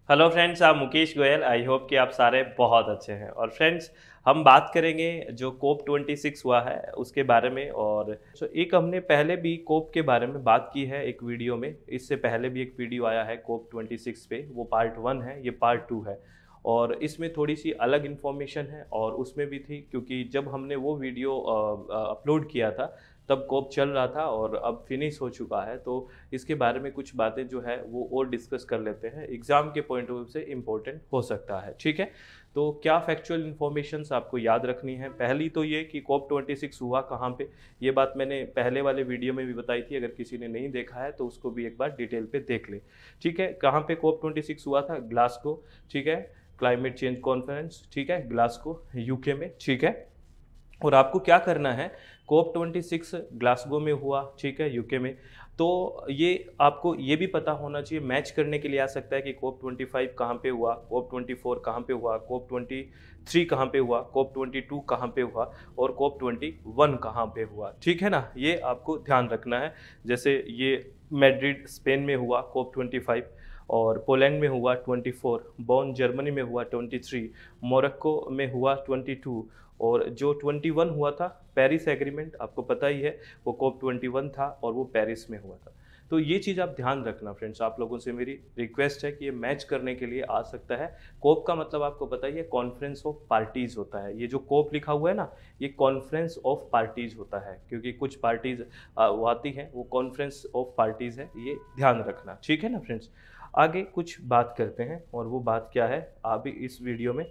Hello friends, आप Mukesh Goyal. I hope कि आप सारे बहुत अच्छे हैं। और फ्रेंड्स, हम बात करेंगे जो कोप 26 हुआ है उसके बारे में। और एक हमने पहले भी कोप के बारे में बात की है एक वीडियो में। इससे पहले भी एक वीडियो आया है कोप 26 पे, वो पार्ट 1 है, ये पार्ट 2 है। और इसमें थोड़ी सी अलग इन्फॉर्मेशन है और उसमें भी थी, क्योंकि जब हमने वो वीडियो अपलोड किया था तब कोप चल रहा था और अब फिनिश हो चुका है। तो इसके बारे में कुछ बातें जो है वो और डिस्कस कर लेते हैं, एग्जाम के पॉइंट ऑफ व्यू से इम्पोर्टेंट हो सकता है। ठीक है, तो क्या फैक्चुअल इन्फॉर्मेशंस आपको याद रखनी है? पहली तो ये कि कोप 26 हुआ कहाँ पे, ये बात मैंने पहले वाले वीडियो में भी बताई थी। अगर किसी ने नहीं देखा है तो उसको भी एक बार डिटेल पे देख ले। ठीक है, कहाँ पे कोप 26 हुआ था? ग्लासगो। ठीक है, क्लाइमेट चेंज कॉन्फ्रेंस। ठीक है, ग्लासगो यूके में। ठीक है, और आपको क्या करना है, कोप 26 ग्लासगो में हुआ, ठीक है, यूके में। तो ये आपको ये भी पता होना चाहिए, मैच करने के लिए आ सकता है कि कोप 25 कहाँ पे हुआ, कोप 24 कहाँ पे हुआ, कोप 23 कहाँ पे हुआ, कोप 22 कहाँ पे हुआ और कोप 21 कहाँ पे हुआ। ठीक है ना, ये आपको ध्यान रखना है। जैसे ये मैड्रिड स्पेन में हुआ कोप 25, और पोलैंड में हुआ 24, बॉन जर्मनी में हुआ 23, मोरक्को में हुआ 22, और जो 21 हुआ था पेरिस एग्रीमेंट, आपको पता ही है, वो कोप 21 था और वो पेरिस में हुआ था। तो ये चीज़ आप ध्यान रखना फ्रेंड्स। आप लोगों से मेरी रिक्वेस्ट है कि ये मैच करने के लिए आ सकता है। कोप का मतलब आपको पता ही है, कॉन्फ्रेंस ऑफ पार्टीज होता है। ये जो कोप लिखा हुआ है ना, ये कॉन्फ्रेंस ऑफ पार्टीज होता है, क्योंकि कुछ पार्टीज वो आती हैं, वो कॉन्फ्रेंस ऑफ पार्टीज है, ये ध्यान रखना। ठीक है ना फ्रेंड्स, आगे कुछ बात करते हैं, और वो बात क्या है आप भी इस वीडियो में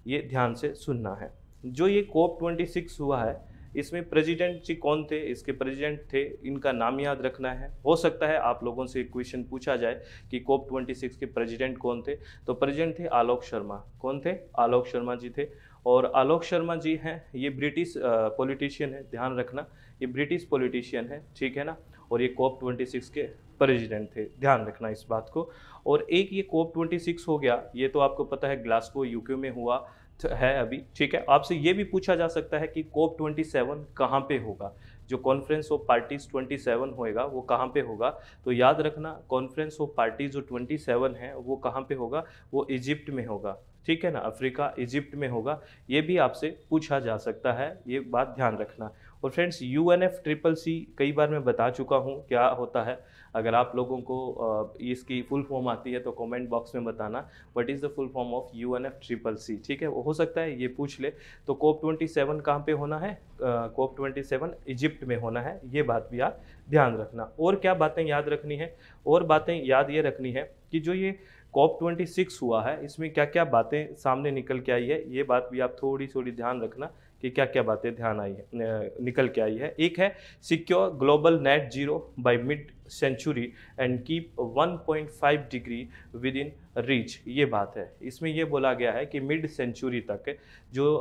ये ध्यान से सुनना है। जो ये कोप 26 हुआ है, इसमें प्रेसिडेंट जी कौन थे, इसके प्रेसिडेंट थे, इनका नाम याद रखना है। हो सकता है आप लोगों से एक क्वेश्चन पूछा जाए कि कोप 26 के प्रेसिडेंट कौन थे, तो प्रेसिडेंट थे आलोक शर्मा। कौन थे? आलोक शर्मा जी थे। और आलोक शर्मा जी हैं, ये ब्रिटिश पॉलिटिशियन है, ध्यान रखना, ये ब्रिटिश पॉलिटिशियन है। ठीक है ना, और ये कोप 26 के प्रेसिडेंट थे, ध्यान रखना इस बात को। और एक ये कोप 26 हो गया, ये तो आपको पता है ग्लासगो यूके में हुआ है अभी। ठीक है, आपसे ये भी पूछा जा सकता है कि कोप 27 कहाँ पे होगा, जो कॉन्फ्रेंस ऑफ पार्टीज 27 होएगा वो कहाँ पे होगा। तो याद रखना, कॉन्फ्रेंस ऑफ पार्टीज जो 27 है वो कहाँ पे होगा, वो इजिप्ट में होगा। ठीक है ना, अफ्रीका इजिप्ट में होगा। ये भी आपसे पूछा जा सकता है, ये बात ध्यान रखना। और फ्रेंड्स, UNFCCC कई बार मैं बता चुका हूँ क्या होता है। अगर आप लोगों को इसकी फुल फॉर्म आती है तो कमेंट बॉक्स में बताना, what is the full form of UNFCCC। ठीक है, वो हो सकता है ये पूछ ले। तो कोप 27 कहाँ पे होना है? कोप 27 इजिप्ट में होना है, ये बात भी आप ध्यान रखना। और क्या बातें याद रखनी है? और बातें याद ये रखनी है कि जो ये कोप 26 हुआ है, इसमें क्या क्या बातें सामने निकल के आई है, ये बात भी आप थोड़ी थोड़ी ध्यान रखना कि क्या क्या बातें ध्यान आई है, निकल के आई है। एक है secure global net zero by mid century and keep 1.5 degree within reach, ये बात है। इसमें ये बोला गया है कि मिड सेंचुरी तक जो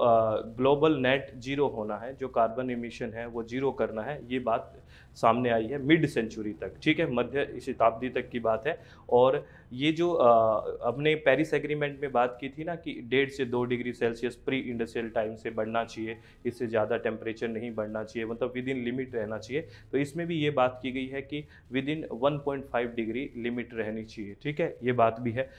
ग्लोबल नेट जीरो होना है, जो कार्बन एमिशन है वो जीरो करना है, ये बात सामने आई है मिड सेंचुरी तक। ठीक है, मध्य शताब्दी तक की बात है। और ये जो हमने पेरिस एग्रीमेंट में बात की थी ना कि 1.5 से 2 degree Celsius pre industrial time से बढ़ना चाहिए, इससे ज़्यादा टेम्परेचर नहीं बढ़ना चाहिए, मतलब विद इन लिमिट रहना चाहिए। तो इसमें भी ये बात की गई है कि विद इन 1.5 डिग्री लिमिट रहनी चाहिए। ठीक है, ये बात भी है।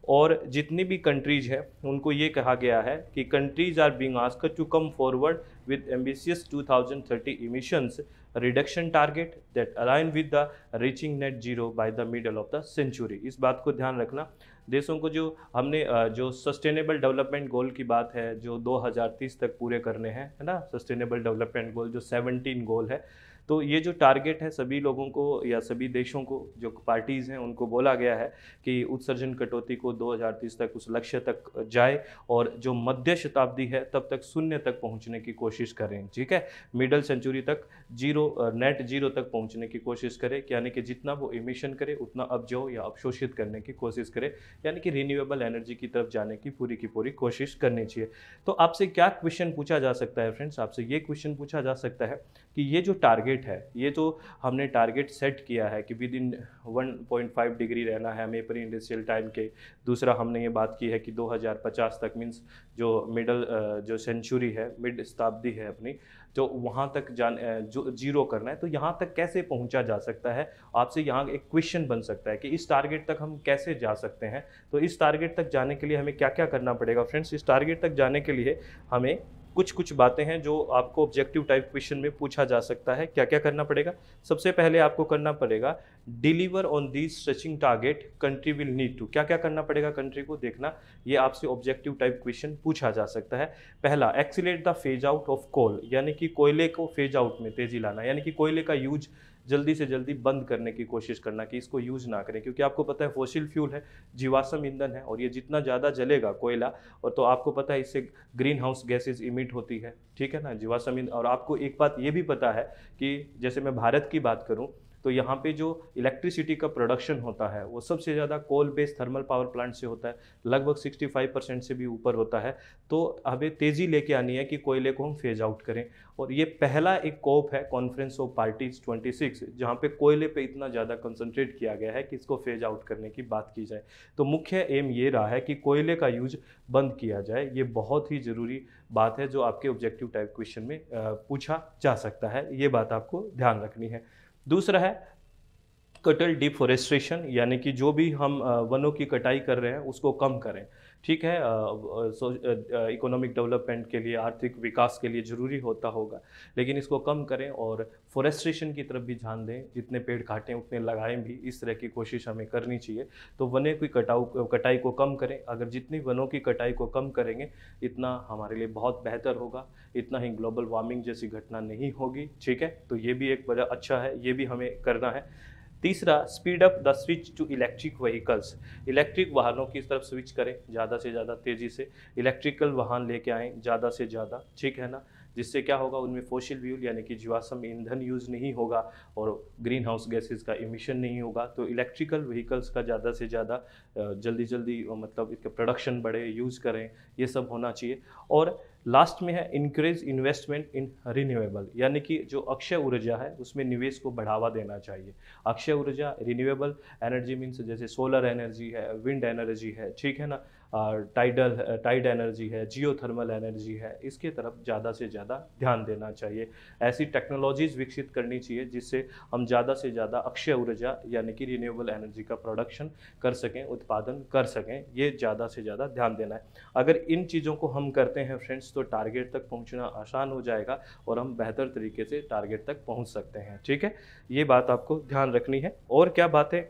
और जितनी भी कंट्रीज है उनको ये कहा गया है कि countries are being asked to come forward with ambitious 2030 emissions reduction target that align with the reaching net zero by the middle of the century. इस बात को ध्यान रखना। देशों को जो हमने जो सस्टेनेबल डेवलपमेंट गोल की बात है, जो 2030 तक पूरे करने हैं, है ना, सस्टेनेबल डेवलपमेंट गोल जो 17 गोल है, तो ये जो टारगेट है सभी लोगों को या सभी देशों को, जो पार्टीज़ हैं उनको बोला गया है कि उत्सर्जन कटौती को 2030 तक उस लक्ष्य तक जाए, और जो मध्य शताब्दी है तब तक शून्य तक पहुंचने की कोशिश करें। ठीक है, मिडल सेंचुरी तक जीरो, नेट जीरो तक पहुंचने की कोशिश करें, यानी कि जितना वो इमिशन करे उतना अपजो या अवशोषित करने की कोशिश करे, यानी कि रिन्यूएबल एनर्जी की तरफ जाने की पूरी कोशिश करनी चाहिए। तो आपसे क्या क्वेश्चन पूछा जा सकता है फ्रेंड्स? आपसे ये क्वेश्चन पूछा जा सकता है कि ये जो टारगेट है, ये तो हमने टारगेट सेट किया है कि विद इन 1.5 डिग्री रहना है हमें प्री इंडस्ट्रियल टाइम के। दूसरा हमने ये बात की है कि 2050 तक, मीन्स जो मिडल जो सेंचुरी है, मिड शताब्दी है अपनी, जो वहाँ तक जो जीरो करना है, तो यहाँ तक कैसे पहुँचा जा सकता है। आपसे यहाँ एक क्वेश्चन बन सकता है कि इस टारगेट तक हम कैसे जा सकते हैं। तो इस टारगेट तक जाने के लिए हमें क्या क्या करना पड़ेगा फ्रेंड्स। इस टारगेट तक जाने के लिए हमें कुछ कुछ बातें हैं जो आपको ऑब्जेक्टिव टाइप क्वेश्चन में पूछा जा सकता है। क्या क्या करना पड़ेगा? सबसे पहले आपको करना पड़ेगा deliver on these stretching target country will need to. क्या क्या करना पड़ेगा कंट्री को, देखना ये आपसे ऑब्जेक्टिव टाइप क्वेश्चन पूछा जा सकता है। पहला, accelerate the phase out of coal, यानी कि कोयले को फेज आउट में तेजी लाना, यानी कि कोयले का यूज जल्दी से जल्दी बंद करने की कोशिश करना कि इसको यूज ना करें, क्योंकि आपको पता है फॉसिल फ्यूल है, जीवाश्म ईंधन है, और ये जितना ज़्यादा जलेगा कोयला, और तो आपको पता है इससे ग्रीन हाउस गैसेज इमिट होती है, ठीक है ना, जीवाश्म ईंधन। और आपको एक बात ये भी पता है कि जैसे मैं भारत की बात करूं तो यहाँ पे जो इलेक्ट्रिसिटी का प्रोडक्शन होता है वो सबसे ज़्यादा coal based thermal power plant से होता है, लगभग 65% से भी ऊपर होता है। तो हमें तेज़ी लेके आनी है कि कोयले को हम फेज आउट करें। और ये पहला एक कोप है कॉन्फ्रेंस ऑफ पार्टीज 26 जहाँ पे कोयले पे इतना ज़्यादा कंसंट्रेट किया गया है कि इसको फेज आउट करने की बात की जाए। तो मुख्य एम ये रहा है कि कोयले का यूज बंद किया जाए। ये बहुत ही ज़रूरी बात है जो आपके ऑब्जेक्टिव टाइप क्वेश्चन में पूछा जा सकता है, ये बात आपको ध्यान रखनी है। दूसरा है कटल डिफॉरेस्टेशन, यानी कि जो भी हम वनों की कटाई कर रहे हैं उसको कम करें, ठीक है। इकोनॉमिक डेवलपमेंट के लिए, आर्थिक विकास के लिए ज़रूरी होता होगा, लेकिन इसको कम करें और फॉरेस्ट्रेशन की तरफ भी ध्यान दें। जितने पेड़ काटें उतने लगाएं भी, इस तरह की कोशिश हमें करनी चाहिए। तो वनों की कटाई को कम करें। अगर जितनी वनों की कटाई को कम करेंगे इतना हमारे लिए बहुत बेहतर होगा, इतना ही ग्लोबल वार्मिंग जैसी घटना नहीं होगी, ठीक है। तो ये भी एक बड़ा अच्छा है, ये भी हमें करना है। तीसरा, speed up the switch to electric vehicles, electric वाहनों की तरफ स्विच करें ज़्यादा से ज़्यादा तेज़ी से, इलेक्ट्रिकल वाहन लेके आएँ ज़्यादा से ज़्यादा, ठीक है ना। जिससे क्या होगा, उनमें फॉसिल फ्यूल यानी कि जीवाश्म ईंधन यूज़ नहीं होगा और ग्रीन हाउस गैसेज का इमिशन नहीं होगा। तो इलेक्ट्रिकल व्हीकल्स का ज़्यादा से ज़्यादा जल्दी जल्दी मतलब इसका प्रोडक्शन बढ़े, यूज़ करें, ये सब होना चाहिए। और लास्ट में है इंक्रीज इन्वेस्टमेंट इन रिन्यूएबल, यानी कि जो अक्षय ऊर्जा है उसमें निवेश को बढ़ावा देना चाहिए। अक्षय ऊर्जा, रिन्यूएबल एनर्जी मीन्स जैसे सोलर एनर्जी है, विंड एनर्जी है, ठीक है ना, टाइड एनर्जी है, जियोथर्मल एनर्जी है, इसके तरफ ज़्यादा से ज़्यादा ध्यान देना चाहिए। ऐसी टेक्नोलॉजीज़ विकसित करनी चाहिए जिससे हम ज़्यादा से ज़्यादा अक्षय ऊर्जा यानी कि रिन्यूएबल एनर्जी का प्रोडक्शन कर सकें, उत्पादन कर सकें, ये ज़्यादा से ज़्यादा ध्यान देना है। अगर इन चीज़ों को हम करते हैं फ्रेंड्स तो टारगेट तक पहुंचना आसान हो जाएगा और हम बेहतर तरीके से टारगेट तक पहुंच सकते हैं, ठीक है। ये बात आपको ध्यान रखनी है। और क्या बातें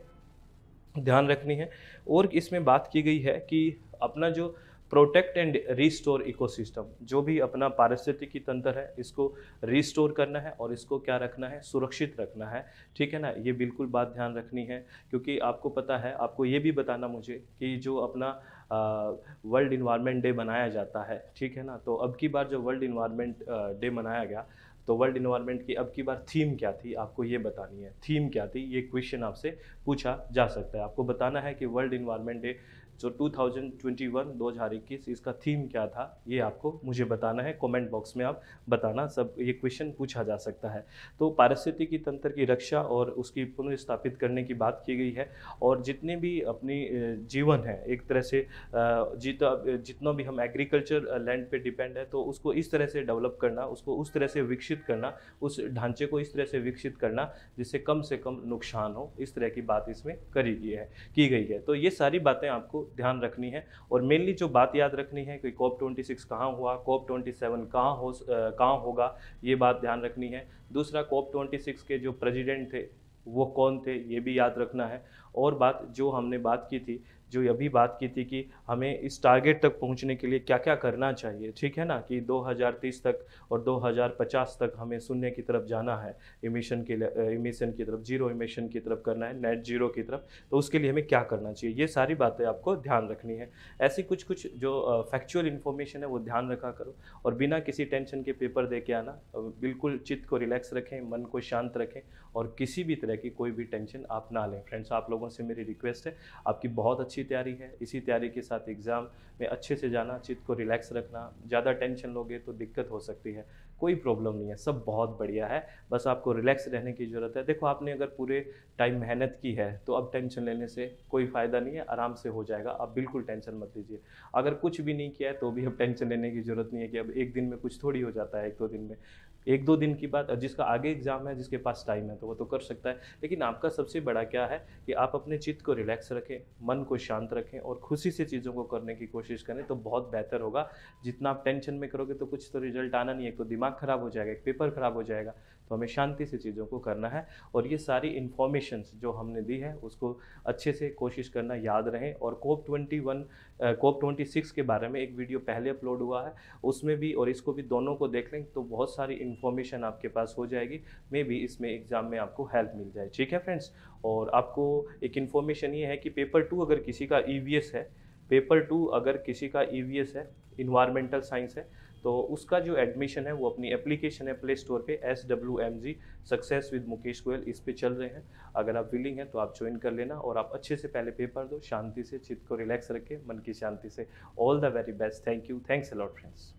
ध्यान रखनी है, और इसमें बात की गई है कि अपना जो प्रोटेक्ट एंड रिस्टोर इकोसिस्टम, जो भी अपना पारिस्थितिकी तंत्र है इसको रिस्टोर करना है और इसको क्या रखना है, सुरक्षित रखना है, ठीक है ना। ये बिल्कुल बात ध्यान रखनी है, क्योंकि आपको पता है, आपको ये भी बताना मुझे कि जो अपना वर्ल्ड इन्वायरमेंट डे मनाया जाता है, ठीक है ना। तो अब की बार जो वर्ल्ड इन्वायरमेंट डे मनाया गया, तो वर्ल्ड इन्वायरमेंट की अब की बार थीम क्या थी, आपको ये बतानी है। थीम क्या थी, ये क्वेश्चन आपसे पूछा जा सकता है। आपको बताना है कि वर्ल्ड इन्वायरमेंट डे जो 2021 इसका थीम क्या था, ये आपको मुझे बताना है। कमेंट बॉक्स में आप बताना, सब ये क्वेश्चन पूछा जा सकता है। तो पारिस्थितिकी तंत्र की रक्षा और उसकी पुनर्स्थापित करने की बात की गई है। और जितने भी अपनी जीवन है, एक तरह से जितना भी हम एग्रीकल्चर लैंड पे डिपेंड है, तो उसको इस तरह से डेवलप करना, उसको उस तरह से विकसित करना, उस ढांचे को इस तरह से कम नुकसान हो, इस तरह की बात इसमें की गई है। तो ये सारी बातें आपको ध्यान रखनी है। और मेनली जो बात याद रखनी है कि COP 26 कहाँ हुआ, COP 27 कहाँ होगा, ये बात ध्यान रखनी है। दूसरा, COP 26 के जो प्रेसिडेंट थे वो कौन थे, ये भी याद रखना है। और बात जो हमने बात की थी, जो अभी बात की थी कि हमें इस टारगेट तक पहुंचने के लिए क्या क्या करना चाहिए, ठीक है ना, कि 2030 तक और 2050 तक हमें शून्य की तरफ जाना है, इमिशन की तरफ, जीरो इमिशन की तरफ करना है, नेट जीरो की तरफ। तो उसके लिए हमें क्या करना चाहिए, ये सारी बातें आपको ध्यान रखनी है। ऐसी कुछ कुछ जो फैक्चुअल इन्फॉर्मेशन है वो ध्यान रखा करो, और बिना किसी टेंशन के पेपर दे के आना। बिल्कुल चित्त को रिलैक्स रखें, मन को शांत रखें, और किसी भी तरह की कोई भी टेंशन आप ना लें। फ्रेंड्स, आप लोगों से मेरी रिक्वेस्ट है, आपकी बहुत अच्छी तैयारी है, इसी तैयारी के साथ एग्ज़ाम में अच्छे से जाना, चित्त को रिलैक्स रखना। ज़्यादा टेंशन लोगे तो दिक्कत हो सकती है, कोई प्रॉब्लम नहीं है, सब बहुत बढ़िया है, बस आपको रिलैक्स रहने की ज़रूरत है। देखो, आपने अगर पूरे टाइम मेहनत की है तो अब टेंशन लेने से कोई फ़ायदा नहीं है, आराम से हो जाएगा, आप बिल्कुल टेंशन मत लीजिए। अगर कुछ भी नहीं किया है तो भी अब टेंशन लेने की ज़रूरत नहीं है कि अब एक दिन में कुछ थोड़ी हो जाता है, एक दो दिन में। एक दो दिन की बात, जिसका आगे एग्जाम है, जिसके पास टाइम है तो वो तो कर सकता है। लेकिन आपका सबसे बड़ा क्या है कि आप अपने चित्त को रिलैक्स रखें, मन को शांत रखें और खुशी से चीज़ों को करने की कोशिश करें तो बहुत बेहतर होगा। जितना आप टेंशन में करोगे तो कुछ तो रिजल्ट आना नहीं है, तो दिमाग खराब हो जाएगा, एक पेपर खराब हो जाएगा। तो हमें शांति से चीज़ों को करना है और ये सारी इन्फॉर्मेशंस जो हमने दी है उसको अच्छे से कोशिश करना याद रहें। और कोप 26 के बारे में एक वीडियो पहले अपलोड हुआ है, उसमें भी और इसको भी दोनों को देख लें तो बहुत सारी इन्फॉर्मेशन आपके पास हो जाएगी। मे बी इसमें एग्ज़ाम में आपको हेल्प मिल जाए। ठीक है फ्रेंड्स। और आपको एक इन्फॉर्मेशन ये है कि पेपर 2 अगर किसी का ईवीएस है, पेपर 2 अगर किसी का ईवीएस है, इन्वायरमेंटल साइंस है, तो उसका जो एडमिशन है वो अपनी एप्लीकेशन है प्ले स्टोर पे SWMG success with Mukesh Goyal, इस पे चल रहे हैं। अगर आप विलिंग हैं तो आप ज्वाइन कर लेना और आप अच्छे से पहले पेपर दो, शांति से, चित्त को रिलैक्स रखें, मन की शांति से। All the very best. Thank you. Thanks a lot friends.